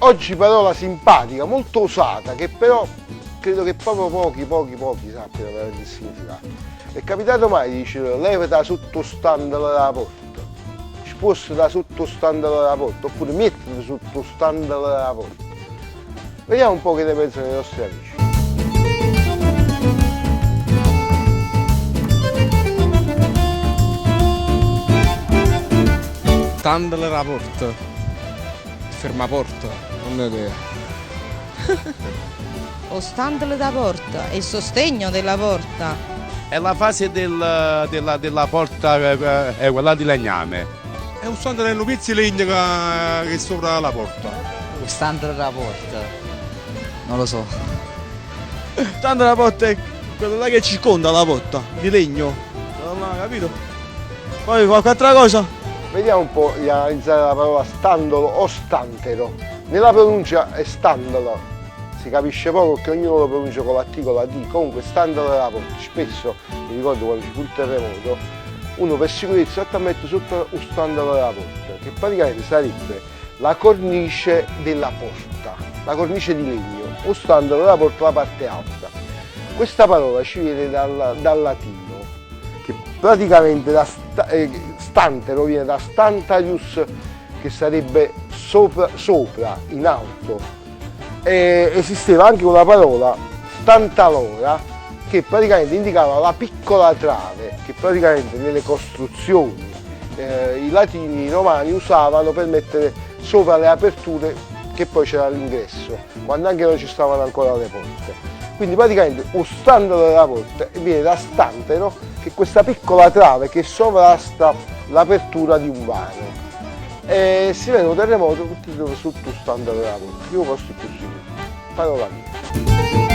Oggi parola simpatica, molto usata, che però credo che proprio pochi sappiano veramente il significato. È capitato mai di dire leva da sottostante la porta, sposta da sottostante la porta, oppure mettiti sottostante la porta. Vediamo un po' che ne pensano i nostri amici. Standale la porta, fermaporta, non ho idea. O standale da porta, è il sostegno della porta. È la fase della porta, è quella di legname. È un standale di pezzi di legno che è sopra la porta. Lo standard della porta, non lo so. Standale la porta è quello là che circonda la porta, di legno. Non ho capito? Poi qualche altra cosa? Vediamo un po' di analizzare la parola standolo o stantero. Nella pronuncia è standolo, si capisce poco perché ognuno lo pronuncia con la T, con la D. Comunque standolo della porta, spesso, mi ricordo quando ci fu il terremoto, uno per sicurezza a mettere sotto un standolo della porta, che praticamente sarebbe la cornice della porta, la cornice di legno, o standolo della porta, la parte alta. Questa parola ci viene dal latino, che praticamente stantero viene da stantarius, che sarebbe sopra, in alto. E esisteva anche una parola stantalora che praticamente indicava la piccola trave che praticamente nelle costruzioni i latini, i romani usavano per mettere sopra le aperture che poi c'era all'ingresso, quando anche non ci stavano ancora le porte. Quindi praticamente un standolo della porta viene da stantero, che è questa piccola trave che sovrasta l'apertura di un vano. E si vede un terremoto tutti sotto standolo della porta. Io posso più sicuro. Parola mia.